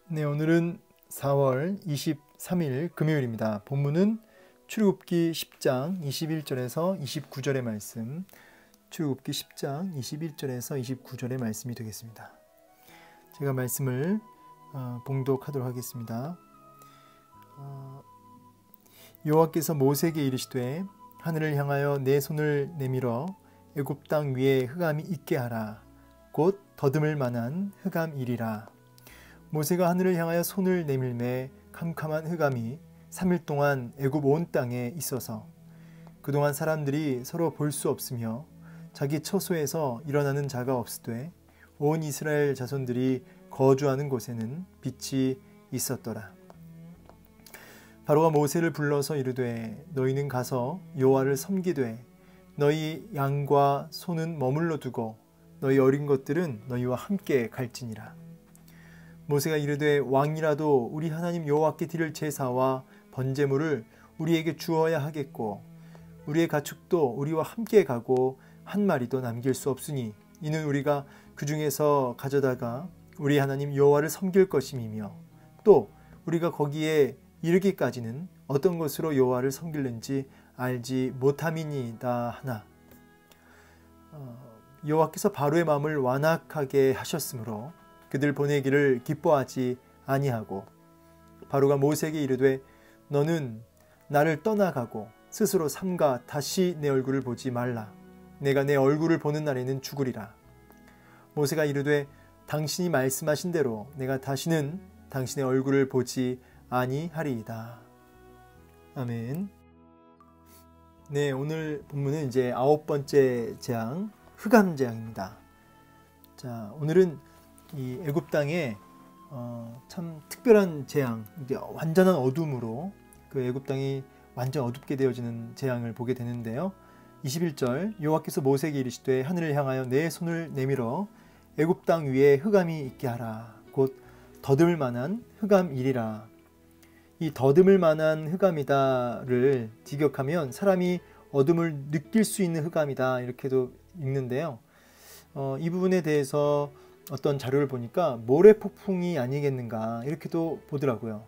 네, 오늘은 4월 23일 금요일입니다. 본문은 출애굽기 10장 21절에서 29절의 말씀, 출애굽기 10장 21절에서 29절의 말씀이 되겠습니다. 제가 말씀을 봉독하도록 하겠습니다. 여호와께서 모세에게 이르시되 하늘을 향하여 내 손을 내밀어 애굽 땅 위에 흑암이 있게 하라. 곧 더듬을 만한 흑암이리라. 모세가 하늘을 향하여 손을 내밀매 캄캄한 흑암이 3일 동안 애굽 온 땅에 있어서 그동안 사람들이 서로 볼 수 없으며 자기 처소에서 일어나는 자가 없으되 온 이스라엘 자손들이 거주하는 곳에는 빛이 있었더라. 바로가 모세를 불러서 이르되 너희는 가서 여호와를 섬기되 너희 양과 소는 머물러 두고 너희 어린 것들은 너희와 함께 갈지니라. 모세가 이르되 왕이라도 우리 하나님 여호와께 드릴 제사와 번제물을 우리에게 주어야 하겠고 우리의 가축도 우리와 함께 가고 한 마리도 남길 수 없으니 이는 우리가 그 중에서 가져다가 우리 하나님 여호와를 섬길 것임이며 또 우리가 거기에 이르기까지는 어떤 것으로 여호와를 섬길는지 알지 못함이니이다 하나. 여호와께서 바로의 마음을 완악하게 하셨으므로 그들 보내기를 기뻐하지 아니하고 바로가 모세에게 이르되 너는 나를 떠나가고 스스로 삼가 다시 내 얼굴을 보지 말라. 내가 내 얼굴을 보는 날에는 죽으리라. 모세가 이르되 당신이 말씀하신 대로 내가 다시는 당신의 얼굴을 보지 아니하리이다. 아멘. 네, 오늘 본문은 이제 9번째 재앙, 흑암 재앙입니다. 자, 오늘은 이 애굽 땅에 참 특별한 재앙, 이제 완전한 어둠으로 그 애굽 땅이 완전 어둡게 되어지는 재앙을 보게 되는데요. 21절 여호와께서 모세에게 이르시되 하늘을 향하여 내 손을 내밀어 애굽 땅 위에 흑암이 있게 하라. 곧 더듬을 만한 흑암이리라. 이 더듬을 만한 흑암이다를 직역하면 사람이 어둠을 느낄 수 있는 흑암이다 이렇게도 읽는데요. 이 부분에 대해서 어떤 자료를 보니까 모래폭풍이 아니겠는가 이렇게도 보더라고요.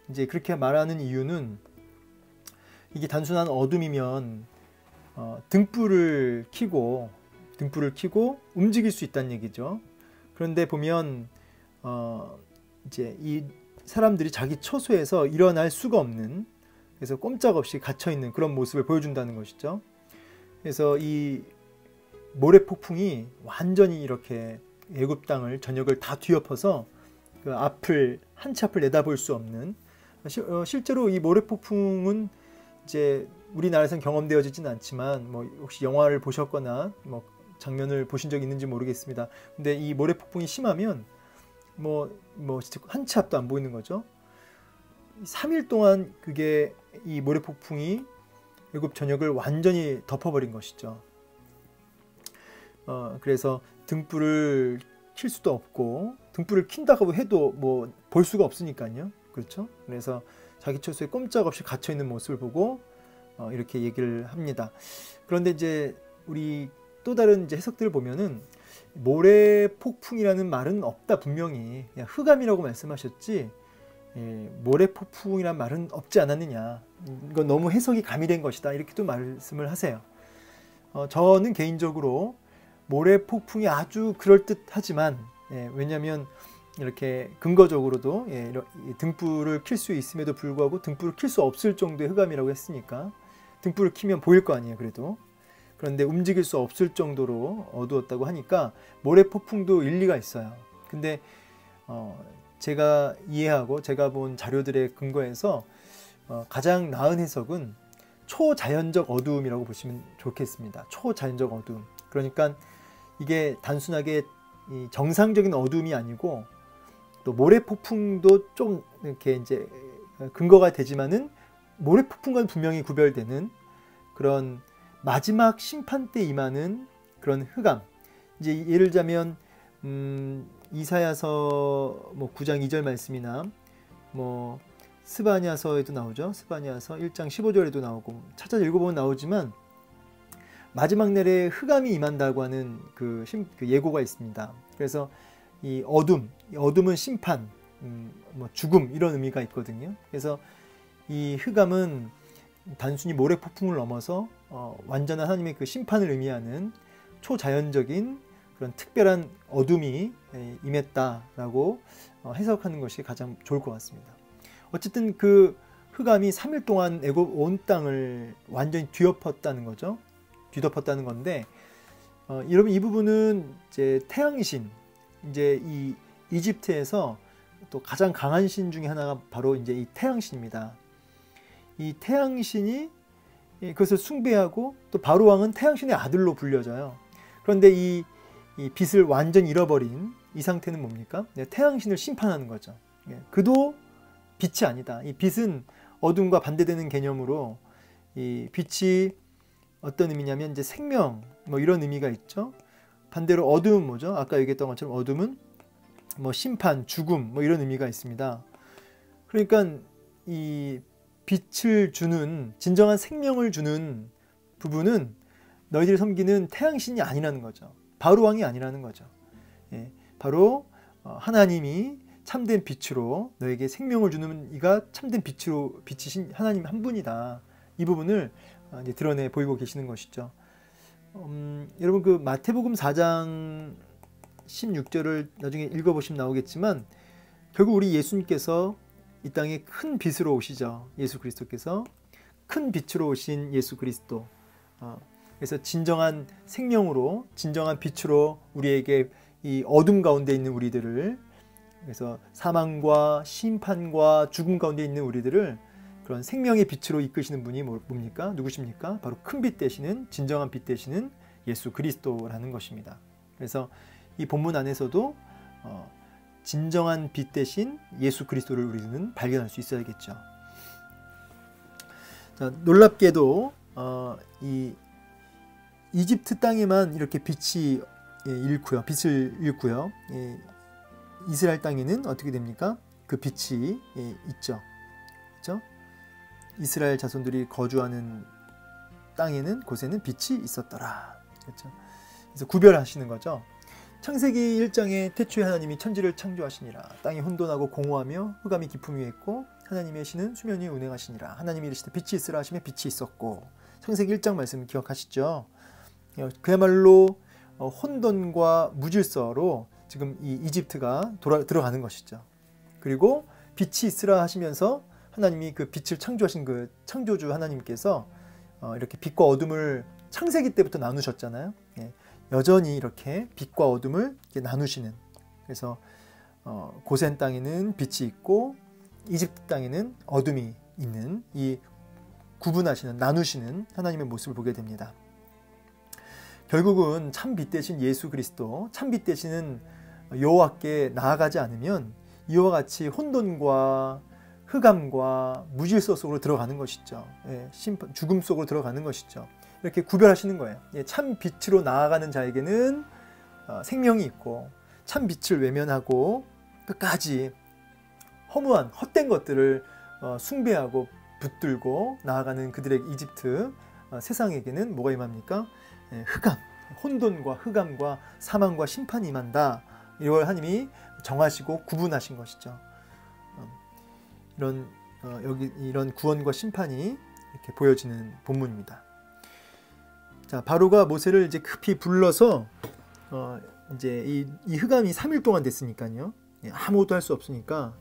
이제 그렇게 말하는 이유는 이게 단순한 어둠이면 등불을 켜고 움직일 수 있다는 얘기죠. 그런데 보면 이제 이 사람들이 자기 처소에서 일어날 수가 없는, 그래서 꼼짝없이 갇혀 있는 그런 모습을 보여준다는 것이죠. 그래서 이 모래폭풍이 완전히 이렇게 애굽 땅을 전역을 다 뒤엎어서 그 앞을 한 치 앞을 내다볼 수 없는, 실제로 이 모래폭풍은 이제 우리나라에서는 경험되어지진 않지만 뭐 혹시 영화를 보셨거나 뭐 장면을 보신 적이 있는지 모르겠습니다. 근데 이 모래폭풍이 심하면 뭐 한 치 앞도 안 보이는 거죠. 3일 동안 그게 이 모래폭풍이 애굽 전역을 완전히 덮어버린 것이죠. 그래서 등불을 킬 수도 없고 등불을 킨다고 해도 뭐 볼 수가 없으니까요. 그렇죠? 그래서 자기 처소에 꼼짝없이 갇혀 있는 모습을 보고 이렇게 얘기를 합니다. 그런데 이제 우리 또 다른 이제 해석들을 보면은 모래폭풍이라는 말은 없다, 분명히 그냥 흑암이라고 말씀하셨지 모래폭풍이라는 말은 없지 않았느냐, 이건 너무 해석이 가미된 것이다 이렇게도 말씀을 하세요. 저는 개인적으로 모래폭풍이 아주 그럴듯하지만 왜냐하면 이렇게 근거적으로도 등불을 킬 수 있음에도 불구하고 등불을 킬 수 없을 정도의 흑암이라고 했으니까 등불을 켜면 보일 거 아니에요. 그런데 움직일 수 없을 정도로 어두웠다고 하니까 모래폭풍도 일리가 있어요. 근데 제가 이해하고 제가 본 자료들의 근거에서 가장 나은 해석은 초자연적 어두움이라고 보시면 좋겠습니다. 초자연적 어두움. 그러니까 이게 단순하게 정상적인 어두움이 아니고 또 모래폭풍도 좀 이렇게 이제 근거가 되지만은 모래폭풍과는 분명히 구별되는 그런 마지막 심판 때 임하는 그런 흑암. 이제 예를 들자면 이사야서 뭐 9장 2절 말씀이나 뭐 스바냐서에도 나오죠. 스바냐서 1장 15절에도 나오고 찾아서 읽어보면 나오지만 마지막 날에 흑암이 임한다고 하는 그 예고가 있습니다. 그래서 이 어둠은 심판, 뭐 죽음 이런 의미가 있거든요. 그래서 이 흑암은 단순히 모래폭풍을 넘어서 완전한 하나님의 그 심판을 의미하는 초자연적인 그런 특별한 어둠이 임했다라고 해석하는 것이 가장 좋을 것 같습니다. 어쨌든 그 흑암이 3일 동안 애굽 온 땅을 완전히 뒤덮었다는 거죠. 뒤덮었다는 건데, 여러분 이 부분은 이제 태양신, 이제 이 이집트에서 또 가장 강한 신 중에 하나가 바로 이제 이 태양신입니다. 이 태양신이 그것을 숭배하고 또 바로 왕은 태양신의 아들로 불려져요. 그런데 이 빛을 완전히 잃어버린 이 상태는 뭡니까? 태양신을 심판하는 거죠. 그도 빛이 아니다. 이 빛은 어둠과 반대되는 개념으로 이 빛이 어떤 의미냐면 이제 생명 뭐 이런 의미가 있죠. 반대로 어둠은 뭐죠? 아까 얘기했던 것처럼 어둠은 뭐 심판, 죽음 뭐 이런 의미가 있습니다. 그러니까 이 빛을 주는 진정한 생명을 주는 부분은 너희들이 섬기는 태양신이 아니라는 거죠. 바로 왕이 아니라는 거죠. 바로 하나님이 참된 빛으로 너에게 생명을 주는 이가 참된 빛이신 하나님 한 분이다. 이 부분을 이제 드러내 보이고 계시는 것이죠. 여러분 그 마태복음 4장 16절을 나중에 읽어보시면 나오겠지만 결국 우리 예수님께서 이 땅에 큰 빛으로 오시죠. 예수 그리스도께서 큰 빛으로 오신 예수 그리스도. 그래서 진정한 생명으로 진정한 빛으로 우리에게 이 어둠 가운데 있는 우리들을, 그래서 사망과 심판과 죽음 가운데 있는 우리들을 그런 생명의 빛으로 이끄시는 분이 뭡니까? 누구십니까? 바로 큰 빛 되시는 진정한 빛 되시는 예수 그리스도라는 것입니다. 그래서 이 본문 안에서도 진정한 빛 대신 예수 그리스도를 우리는 발견할 수 있어야겠죠. 자, 놀랍게도 이 이집트 땅에만 이렇게 빛을 잃고요. 이스라엘 땅에는 어떻게 됩니까? 그 빛이 있죠. 그렇죠? 이스라엘 자손들이 거주하는 땅에는 곳에는 빛이 있었더라. 그렇죠? 그래서 구별하시는 거죠. 창세기 1장에 태초에 하나님이 천지를 창조하시니라. 땅이 혼돈하고 공허하며 흑암이 깊음 위에 있고 하나님의 신은 수면 위에 운행하시니라. 하나님이 이르시되 빛이 있으라 하시며 빛이 있었고. 창세기 1장 말씀 기억하시죠? 그야말로 혼돈과 무질서로 지금 이 이집트가 들어가는 것이죠. 그리고 빛이 있으라 하시면서 하나님이 그 빛을 창조하신 그 창조주 하나님께서 이렇게 빛과 어둠을 창세기 때부터 나누셨잖아요. 여전히 이렇게 빛과 어둠을 이렇게 나누시는, 그래서 고센 땅에는 빛이 있고 이집트 땅에는 어둠이 있는 이 구분하시는, 나누시는 하나님의 모습을 보게 됩니다. 결국은 참 빛 대신 예수 그리스도, 참 빛 대신은 여호와께 나아가지 않으면 이와 같이 혼돈과 흑암과 무질서 속으로 들어가는 것이죠. 심판, 죽음 속으로 들어가는 것이죠. 이렇게 구별하시는 거예요. 참 빛으로 나아가는 자에게는 생명이 있고, 참 빛을 외면하고 끝까지 허무한 헛된 것들을 숭배하고 붙들고 나아가는 그들의 이집트 세상에게는 뭐가 임합니까? 흑암, 혼돈과 흑암과 사망과 심판이 임한다. 이걸 하나님이 정하시고 구분하신 것이죠. 이런 구원과 심판이 이렇게 보여지는 본문입니다. 자, 바로가 모세를 이제 급히 불러서 이제 이 흑암이 3일 동안 됐으니까요. 아무것도 할 수 없으니까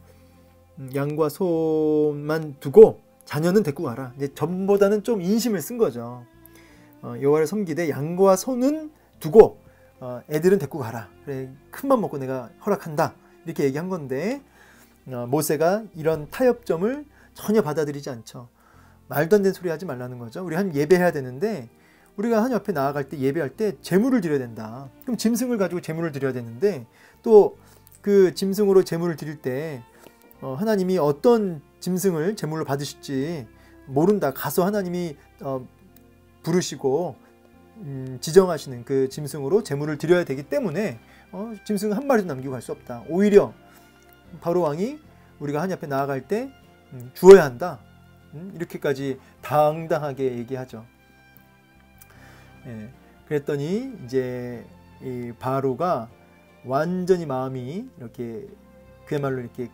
양과 소만 두고 자녀는 데리고 가라. 이제 전보다는 좀 인심을 쓴 거죠. 여호와를 섬기되 양과 소는 두고 애들은 데리고 가라. 그래, 큰맘 먹고 내가 허락한다. 이렇게 얘기한 건데 모세가 이런 타협점을 전혀 받아들이지 않죠. 말도 안 되는 소리 하지 말라는 거죠. 우리 하나님 예배해야 되는데, 우리가 하나님 앞에 나아갈 때 예배할 때 제물을 드려야 된다. 그럼 짐승을 가지고 제물을 드려야 되는데, 또 그 짐승으로 제물을 드릴 때 하나님이 어떤 짐승을 제물로 받으실지 모른다. 가서 하나님이 부르시고 지정하시는 그 짐승으로 제물을 드려야 되기 때문에 짐승 한 마리도 남기고 갈 수 없다. 오히려 바로 왕이 우리가 하나님 앞에 나아갈 때 주어야 한다. 이렇게까지 당당하게 얘기하죠. 그랬더니 이제 이 바로가 완전히 마음이 이렇게 그야말로 이렇게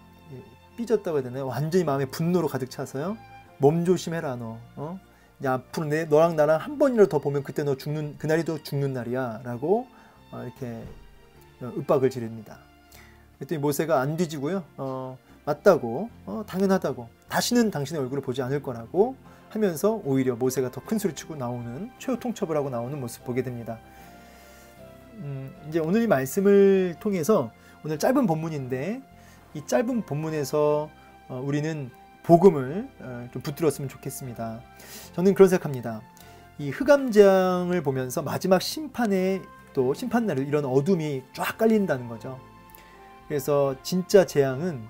삐졌다고 해야 되나요? 완전히 마음에 분노로 가득 차서요. 몸조심해라 너. 이제 앞으로 너랑 나랑 한 번이라도 더 보면 그때 너 죽는, 그날이 더 죽는 날이야 라고 이렇게 윽박을 지릅니다. 그랬더니 모세가 안 뒤지고요. 맞다고, 당연하다고, 다시는 당신의 얼굴을 보지 않을 거라고 하면서 오히려 모세가 더 큰 소리 치고 나오는, 최후 통첩을 하고 나오는 모습 보게 됩니다. 이제 오늘 이 말씀을 통해서, 오늘 짧은 본문인데 이 짧은 본문에서 우리는 복음을 좀 붙들었으면 좋겠습니다. 저는 그런 생각합니다. 이 흑암장을 보면서 마지막 심판에, 또 심판날에 이런 어둠이 쫙 깔린다는 거죠. 그래서 진짜 재앙은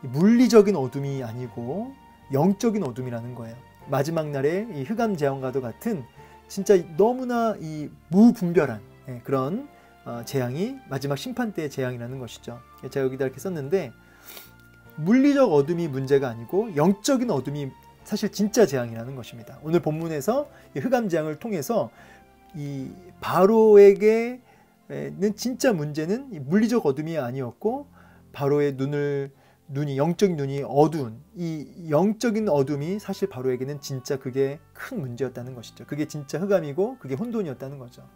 물리적인 어둠이 아니고 영적인 어둠이라는 거예요. 마지막 날에 이 흑암재앙과도 같은 진짜 너무나 이 무분별한 그런 재앙이 마지막 심판 때의 재앙이라는 것이죠. 제가 여기다 이렇게 썼는데, 물리적 어둠이 문제가 아니고 영적인 어둠이 사실 진짜 재앙이라는 것입니다. 오늘 본문에서 이 흑암재앙을 통해서 이 바로에게는 진짜 문제는 이 물리적 어둠이 아니었고, 바로의 눈이 영적인 눈이 어두운 이 영적인 어둠이 사실 바로에게는 진짜 그게 큰 문제였다는 것이죠. 그게 진짜 흑암이고 그게 혼돈이었다는 거죠.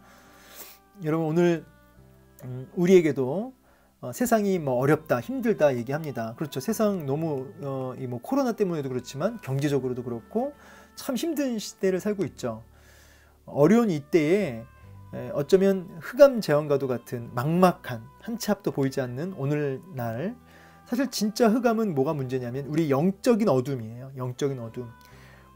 여러분, 오늘 우리에게도 세상이 뭐 어렵다, 힘들다 얘기합니다. 그렇죠. 세상 너무 뭐 코로나 때문에도 그렇지만 경제적으로도 그렇고 참 힘든 시대를 살고 있죠. 어려운 이때에 어쩌면 흑암 재앙과도 같은 막막한, 한 치 앞도 보이지 않는 오늘날, 사실 진짜 흑암은 뭐가 문제냐면 우리 영적인 어둠이에요. 영적인 어둠.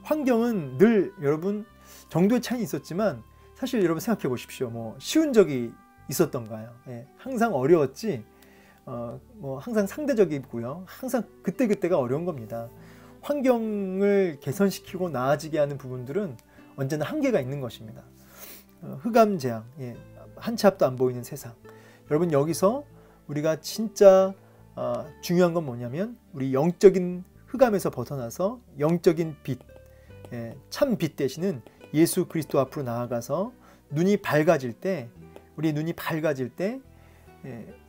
환경은 늘 여러분 정도의 차이는 있었지만 사실 여러분 생각해 보십시오. 뭐 쉬운 적이 있었던가요? 항상 어려웠지. 뭐 항상 상대적이고요. 항상 그때그때가 어려운 겁니다. 환경을 개선시키고 나아지게 하는 부분들은 언제나 한계가 있는 것입니다. 흑암 재앙, 한 치 앞도 안 보이는 세상. 여러분, 여기서 우리가 진짜 중요한 건 뭐냐면 우리 영적인 흑암에서 벗어나서 영적인 빛, 참 빛 되시는 예수 그리스도 앞으로 나아가서 눈이 밝아질 때, 우리 눈이 밝아질 때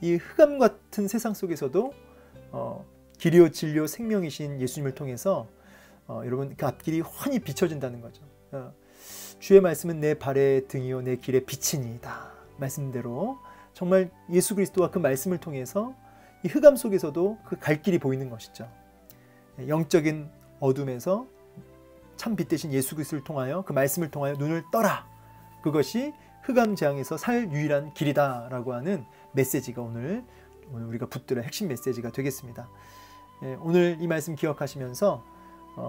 이 흑암 같은 세상 속에서도 길이요 진리요 생명이신 예수님을 통해서 여러분 그 앞길이 환히 비춰진다는 거죠. 주의 말씀은 내 발의 등이요 내 길의 빛이니이다. 말씀대로 정말 예수 그리스도와 그 말씀을 통해서 이 흑암 속에서도 그 갈 길이 보이는 것이죠. 영적인 어둠에서 참 빛 되신 예수 그리스도를 통하여, 그 말씀을 통하여 눈을 떠라. 그것이 흑암 재앙에서 살 유일한 길이다라고 하는 메시지가 오늘 우리가 붙들어 핵심 메시지가 되겠습니다. 오늘 이 말씀 기억하시면서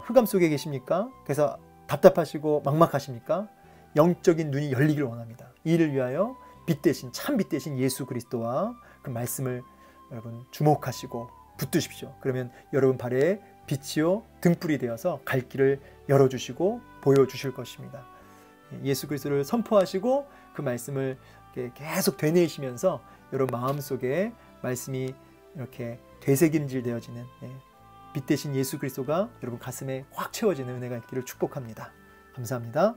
흑암 속에 계십니까? 그래서 답답하시고 막막하십니까? 영적인 눈이 열리길 원합니다. 이를 위하여 빛 대신, 참 빛 대신 예수 그리스도와 그 말씀을 여러분 주목하시고 붙드십시오. 그러면 여러분 발에 빛이요 등불이 되어서 갈 길을 열어주시고 보여주실 것입니다. 예수 그리스도를 선포하시고 그 말씀을 계속 되뇌이시면서 여러분 마음속에 말씀이 이렇게 되새김질 되어지는 빛 대신 예수 그리스도가 여러분 가슴에 확 채워지는 은혜가 있기를 축복합니다. 감사합니다.